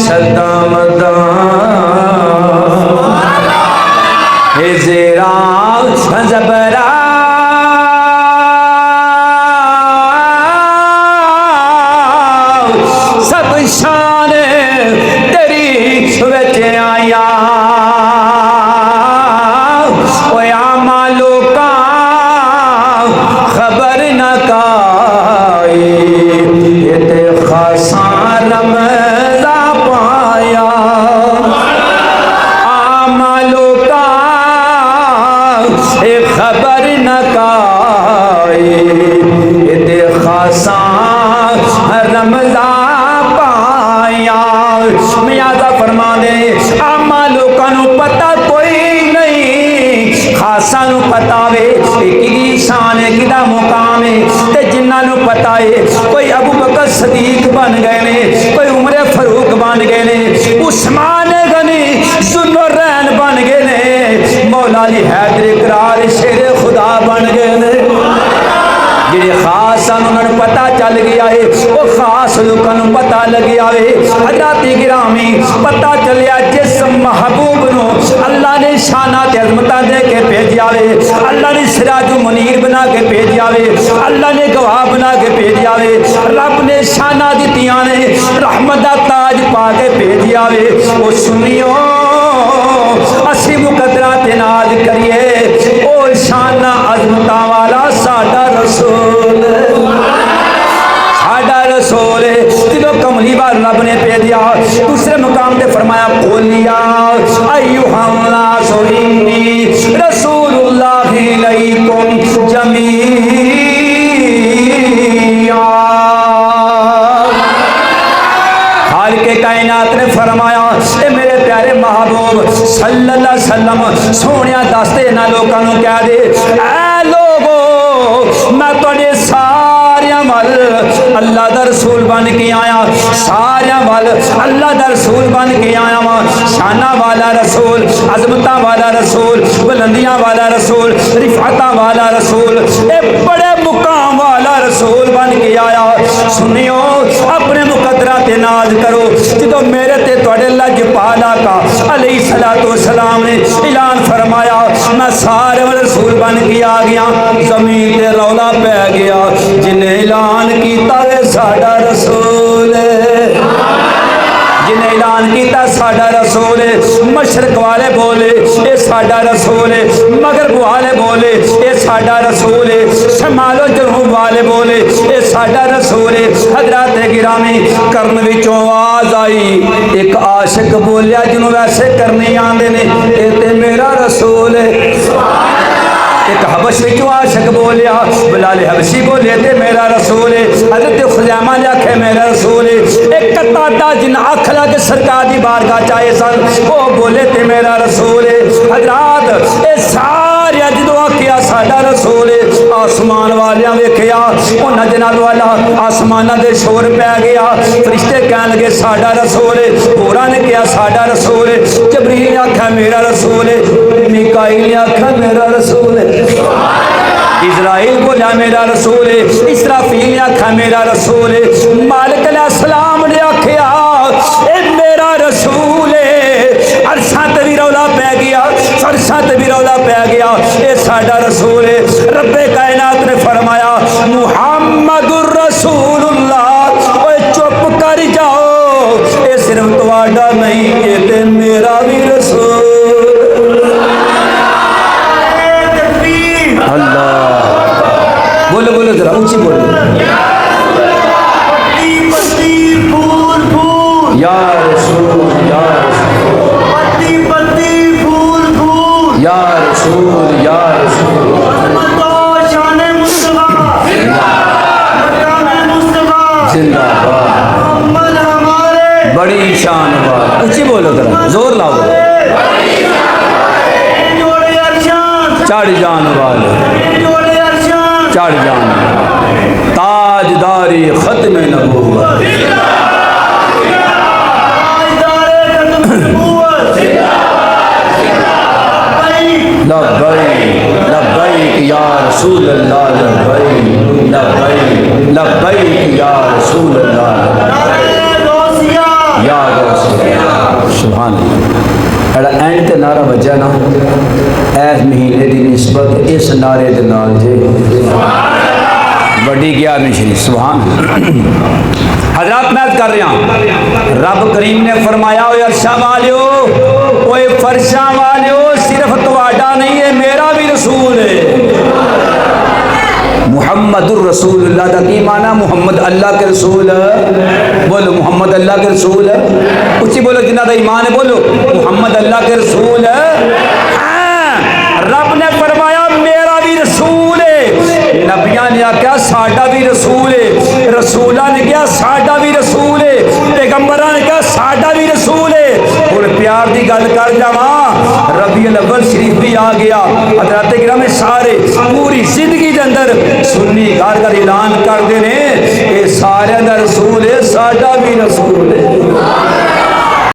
शदमदा हिजरा जबरा सब शान तेरी विच आया आमा लोका खबर न काई ते खासा रमजा पाया आमा लोका खबर न काई ते खासा रमजा पाया। मियादा फरमा दे आमा लोकां नू पता कोई नहीं, खासा नू पता वे कि शान है किदा मुकाम है, ते जिन्हां नू पता है कोई अबू बकर सदीक बन गए ने, कोई उमर फरूक बन गए ने, उस्मान गनी जुन्नूरैन बन गए ने, मौला अली हैदर करार शेर खुदा बन गए ने। जिहड़े खास सन उन्होंने पता चल गया है, वो खास लोगों को पता लग गया है। हज़रात गिरामी पता चलिया जिस महबूब नू अल्लाह ने शाना ते अज़मतां दे के भेजा वे, अल्लाह ने सिराजु मुनीर बना के भेजा वे, अल्लाह ने गवाह बना के भेजा वे, रब ने शाना दित्तियां ने रहमत दा ताज पा के भेजा वे। वो सुनियो असी मुकद्दरां ते नाज करिए, ओ शाना अज़मतां वाला साडा रसूल, साडा रसूल जो कमली बार रब ने भेजा। दूसरे मुकाम पे फरमाया बोलिया अय्युहन नास इन्नी रसूलुल्लाहि इलैकुम जमीआ। खालिक़े कायनात ने फरमाया ए मेरे प्यारे महबूब सल्लल्लाहु अलैहि वसल्लम सोनिया दसते इन्हां लोकां नूं कह दे ऐ लोगो मैं तुहाडे सारियां वल अल्लाह दा रसूल बन के आया, सारियां वल अल्लाह दा रसूल बन के आया वा। शाना वाला रसूल, अजमतां वाला रसूल, बुलंदियां वाला रसूल, रिफातां वाला रसूल, ए बड़े मुकाम वाला रसूल बन के आया। सुनियो अपने मुकद्दरां ते नाज करो। जो मेरे ते तुहाडे लजपाल आका अलैहिस्सलातु वस्सलाम ने ऐलान फरमाया मैं सारे वाले रसूल बन के आ गया, जमीन ते रौला पै गया। जिन्हें ऐलान किया वे साडा रसूल, जिन्हें ऐलान किया साडा रसूल, मशरक वाले बोले ये साडा रसूल, मगरब वाले बोले ये साडा रसूल, शमालो जनूब वाले बोले ये साडा रसूल। हज़रात गिरामी करन विचों आवाज आई, एक आशिक बोलिया जिन्हों वैसे करने आंदे ने ये ते मेरा रसूल है। एक हबश विचों आशिक बोलिया, बिलाल हबशी बोले ते मेरा रसूल है। हज़रत खुज़ैमा ने आखे मेरा रसूल है। एक कतादा जिन आख लग सरकार की बारगाह चाहे सन वो बोले ते मेरा रसूल है। हज़रात ये सारे जो आखिया साडा रसूल है, आसमान वालियां वेखिया उन्हां दे नाल वाला आसमानां दे शोर पै गया। फरिश्ते कहन लगे साडा रसूल है, होरां ने कहा साडा रसूल है, जबरील ने आख्या मेरा रसूल है, मीकाईल ने आख्या मेरा रसूल है, इज़राइल बोला मेरा रसूल है, इसराफील ने आख्या मेरा रसूल है, मालिक अलैहिस्सलाम ने आख्या ए मेरा रसूल है। अरशां ते भी रौला पै गया, फरशां ते भी रौला पै गया, ये साडा रसूल है। रब्बे कायनात ने फरमाया मुहम्मदुर रसूलुल्लाह, ओए चुप कर जाओ, ये सिर्फ तुहाडा नहीं ये ते मेरा भी रसूल। बोलो बोलो जरा ऊंची बोलो या रसूल या रसूल या रसूल या रसूल जिंदाबाद बड़ी शान बात ऊंची बोलो जरा जोर लाओ चढ़ जान वाले चढ़ जान ताजदारी खत्म नबूवत लब्बैक लब्बैक या रसूल अल्लाह लब्बैक लब्बैक लब्बैक या रसूल अल्लाह या सुभान अल्लाह एंड ते नारा वजह ना इस महीने की निस्बत इस नारे दे नाल जे बड़ी ग्यारहवीं शरीफ सुभान हजरत मैं कर रहा रब करीम ने फरमाया ओ अरशा वालियो ओए फरशा वालियो सिर्फ तुहाडा नहीं है मेरा भी रसूल है मुहम्मदुर रसूलुल्लाह का की माना मुहम्मद अल्लाह के रसूल बोलो मुहम्मद अल्लाह के रसूल उच्ची बोलो जिन्ना का ईमान है बोलो मुहम्मद अल्लाह के रसूल हाँ, रब ने फरमाया मेरा भी रसूल है नबिया ने आख्या साडा भी रसूल है रसूला ने कहा साडा भी रसूल है पैगंबर ने कहा साडा भी रसूल है और प्यार की गल कर जावा रबीउल अव्वल शरीफ भी आ गया हजरत किराम सारे पूरी जिंदगी के अंदर सुन्नी घर का ऐलान करते हैं ये सारे का रसूल है साडा भी रसूल है